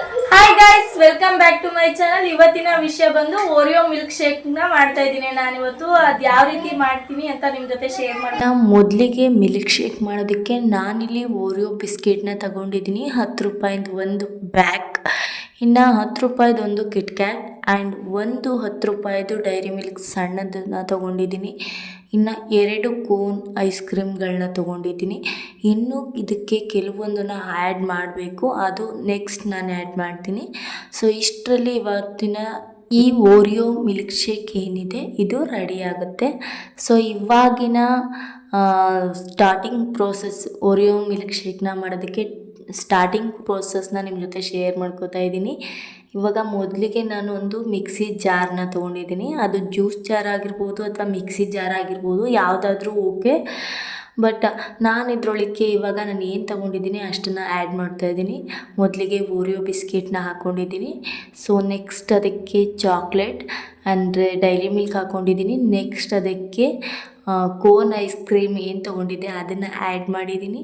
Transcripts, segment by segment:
Hi guys, welcome back to my channel. ಇವತ್ತಿನ ವಿಷಯ ಬಂದು ಓರಿಯೋ ಮಿಲ್ಕ್ ಶೇಕ್ ನ ಮಾಡ್ತಾ ಇದ್ದೀನಿ. ನಾನಿವತ್ತು ಅದು ಯಾವ ರೀತಿ ಮಾಡ್ತೀನಿ ಅಂತ ನಿಮ್ಮ ಜೊತೆ ಶೇರ್ ಮಾಡ್ತೀನಿ. ಮೊದಲಿಗೆ ಮಿಲ್ಕ್ ಶೇಕ್ ಮಾಡೋದಕ್ಕೆ ನಾನಿಲ್ಲಿ ಓರಿಯೋ ಬಿಸ್ಕೆಟ್ನ ತಗೊಂಡಿದ್ದೀನಿ. 10 ರೂಪಾಯಿದು ಒಂದು ಬ್ಯಾಗ್, ಇನ್ನು 10 ರೂಪಾಯಿದು ಒಂದು ಕಿಟ್ ಕ್ಯಾಟ್ ಆ್ಯಂಡ್ ಒಂದು 10 ರೂಪಾಯಿದು ಡೈರಿ ಮಿಲ್ಕ್ ಸಣ್ಣದನ್ನ ತೊಗೊಂಡಿದ್ದೀನಿ. ಇನ್ನು 2 ಕೋನ್ ಐಸ್ ಕ್ರೀಮ್ಗಳನ್ನ ತೊಗೊಂಡಿದ್ದೀನಿ. ಇನ್ನು ಇದಕ್ಕೆ ಕೆಲವೊಂದನ್ನು ಆ್ಯಡ್ ಮಾಡಬೇಕು, ಅದು ನೆಕ್ಸ್ಟ್ ನಾನು ಆ್ಯಡ್ ಮಾಡ್ತೀನಿ. ಸೊ ಇಷ್ಟರಲ್ಲಿ ಇವತ್ತಿನ ಈ ಓರಿಯೋ ಮಿಲ್ಕ್ ಶೇಕ್ ಏನಿದೆ ಇದು ರೆಡಿ ಆಗುತ್ತೆ. ಸೊ ಇವಾಗಿನ ಸ್ಟಾರ್ಟಿಂಗ್ ಪ್ರೋಸೆಸ್ ಓರಿಯೋ ಮಿಲ್ಕ್ ಶೇಕ್ನ ಮಾಡೋದಕ್ಕೆ ಸ್ಟಾರ್ಟಿಂಗ್ ಪ್ರೋಸೆಸ್ನ ನಿಮ್ಮ ಜೊತೆ ಶೇರ್ ಮಾಡ್ಕೋತಾ ಇದ್ದೀನಿ. ಇವಾಗ ಮೊದಲಿಗೆ ನಾನು ಒಂದು ಮಿಕ್ಸಿ ಜಾರ್ನ ತೊಗೊಂಡಿದ್ದೀನಿ. ಅದು ಜ್ಯೂಸ್ ಜಾರ್ ಆಗಿರ್ಬೋದು ಅಥವಾ ಮಿಕ್ಸಿ ಜಾರ್ ಆಗಿರ್ಬೋದು, ಯಾವುದಾದ್ರೂ ಓಕೆ. ಬಟ್ ನಾನು ಇದರೊಳಕ್ಕೆ ಇವಾಗ ನಾನು ಏನು ತೊಗೊಂಡಿದ್ದೀನಿ ಅಷ್ಟನ್ನು ಆ್ಯಡ್ ಮಾಡ್ತಾಯಿದ್ದೀನಿ. ಮೊದಲಿಗೆ ಓರಿಯೋ ಬಿಸ್ಕೆಟ್ನ ಹಾಕ್ಕೊಂಡಿದ್ದೀನಿ. ಸೊ ನೆಕ್ಸ್ಟ್ ಅದಕ್ಕೆ ಚಾಕ್ಲೇಟ್ ಅಂದರೆ ಡೈರಿ ಮಿಲ್ಕ್ ಹಾಕ್ಕೊಂಡಿದ್ದೀನಿ. ನೆಕ್ಸ್ಟ್ ಅದಕ್ಕೆ ಕೋನ್ ಐಸ್ ಕ್ರೀಮ್ ಏನು ತೊಗೊಂಡಿದ್ದೆ ಅದನ್ನು ಆ್ಯಡ್ ಮಾಡಿದ್ದೀನಿ.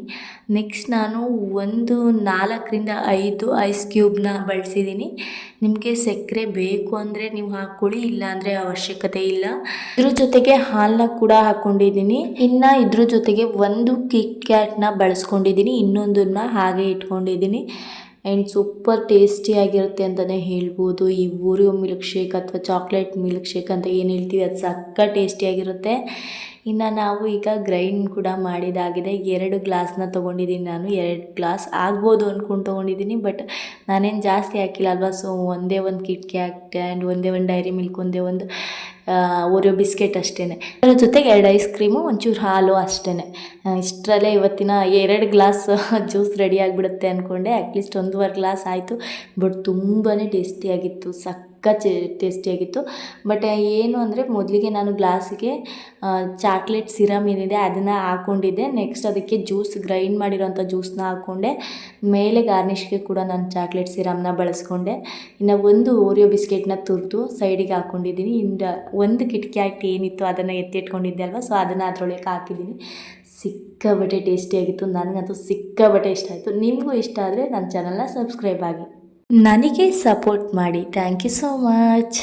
ನೆಕ್ಸ್ಟ್ ನಾನು ಒಂದು 4ರಿಂದ 5 ಐಸ್ ಕ್ಯೂಬ್ನ ಬಳಸಿದ್ದೀನಿ. ನಿಮಗೆ ಸಕ್ಕರೆ ಬೇಕು ಅಂದರೆ ನೀವು ಹಾಕ್ಕೊಳ್ಳಿ, ಇಲ್ಲ ಅಂದರೆ ಅವಶ್ಯಕತೆ ಇಲ್ಲ. ಇದ್ರ ಜೊತೆಗೆ ಹಾಲನ್ನ ಕೂಡ ಹಾಕ್ಕೊಂಡಿದ್ದೀನಿ. ಇನ್ನು ಇದ್ರ ಜೊತೆಗೆ ಒಂದು ಕಿಟ್ ಕ್ಯಾಟ್ನ ಬಳಸ್ಕೊಂಡಿದ್ದೀನಿ, ಇನ್ನೊಂದನ್ನು ಹಾಗೆ ಇಟ್ಕೊಂಡಿದ್ದೀನಿ. ಆ್ಯಂಡ್ ಸೂಪರ್ ಟೇಸ್ಟಿಯಾಗಿರುತ್ತೆ ಅಂತಲೇ ಹೇಳ್ಬೋದು. ಈ ಓರಿಯೋ ಮಿಲ್ಕ್ ಶೇಕ್ ಅಥವಾ ಚಾಕ್ಲೇಟ್ ಮಿಲ್ಕ್ ಶೇಕ್ ಅಂತ ಏನು ಹೇಳ್ತೀವಿ ಅದು ಸಕ್ಕ ಟೇಸ್ಟಿಯಾಗಿರುತ್ತೆ. ಇನ್ನು ನಾವು ಈಗ ಗ್ರೈಂಡ್ ಕೂಡ ಮಾಡಿದಾಗಿದೆ. 2 ಗ್ಲಾಸ್ನ ತೊಗೊಂಡಿದ್ದೀನಿ ನಾನು. 2 ಗ್ಲಾಸ್ ಆಗ್ಬೋದು ಅಂದ್ಕೊಂಡು ತೊಗೊಂಡಿದ್ದೀನಿ, ಬಟ್ ನಾನೇನು ಜಾಸ್ತಿ ಹಾಕಿಲ್ಲ ಅಲ್ವಾ. ಸೊ ಒಂದೇ ಒಂದು ಕಿಟ್ ಕ್ಯಾಟ್ ಆ್ಯಂಡ್ ಒಂದೇ ಒಂದು ಡೈರಿ ಮಿಲ್ಕ್, ಒಂದೇ ಒಂದು ಓರಿಯೋ ಬಿಸ್ಕೆಟ್ ಅಷ್ಟೇ. ಅದ್ರ ಜೊತೆಗೆ 2 ಐಸ್ ಕ್ರೀಮು, ಒಂಚೂರು ಹಾಲು ಅಷ್ಟೇ. ಇಷ್ಟರಲ್ಲೇ ಇವತ್ತಿನ 2 ಗ್ಲಾಸ್ ಜ್ಯೂಸ್ ರೆಡಿ ಆಗಿಬಿಡುತ್ತೆ ಅಂದ್ಕೊಂಡೆ. ಅಟ್ಲೀಸ್ಟ್ 1.5 ಗ್ಲಾಸ್ ಆಯಿತು. ಬಟ್ ತುಂಬಾ ಟೇಸ್ಟಿಯಾಗಿತ್ತು, ಟೇಸ್ಟಿಯಾಗಿತ್ತು. ಬಟ್ ಏನು ಅಂದರೆ ಮೊದಲಿಗೆ ನಾನು ಗ್ಲಾಸಿಗೆ ಚಾಕ್ಲೇಟ್ ಸಿರಮ್ ಏನಿದೆ ಅದನ್ನು ಹಾಕ್ಕೊಂಡಿದ್ದೆ. ನೆಕ್ಸ್ಟ್ ಅದಕ್ಕೆ ಜ್ಯೂಸ್, ಗ್ರೈಂಡ್ ಮಾಡಿರೋಂಥ ಜ್ಯೂಸನ್ನ ಹಾಕ್ಕೊಂಡೆ. ಮೇಲೆ ಗಾರ್ನಿಷ್ಗೆ ಕೂಡ ನಾನು ಚಾಕ್ಲೇಟ್ ಸಿರಮ್ನ ಬಳಸ್ಕೊಂಡೆ. ಇನ್ನು ಒಂದು ಓರಿಯೋ ಬಿಸ್ಕೆಟ್ನ ತುರಿದು ಸೈಡಿಗೆ ಹಾಕ್ಕೊಂಡಿದ್ದೀನಿ. ಇನ್ನು ಒಂದು ಕಿಟ್ ಕ್ಯಾಟ್ ಏನಿತ್ತು ಅದನ್ನು ಎತ್ತಿಟ್ಕೊಂಡಿದ್ದೆ ಅಲ್ವಾ, ಸೊ ಅದನ್ನು ಅದರೊಳಗೆ ಹಾಕಿದ್ದೀನಿ. ಸಿಕ್ಕಾಬಟ್ಟೆ ಟೇಸ್ಟಿಯಾಗಿತ್ತು. ನನಗಂತೂ ಸಿಕ್ಕಾಬಟ್ಟೆ ಇಷ್ಟ ಆಯಿತು. ನಿಮಗೂ ಇಷ್ಟ ಆದರೆ ನನ್ನ ಚಾನಲ್ನ ಸಬ್ಸ್ಕ್ರೈಬ್ ಆಗಿ ನನಗೆ ಸಪೋರ್ಟ್ ಮಾಡಿ. Thank you so much.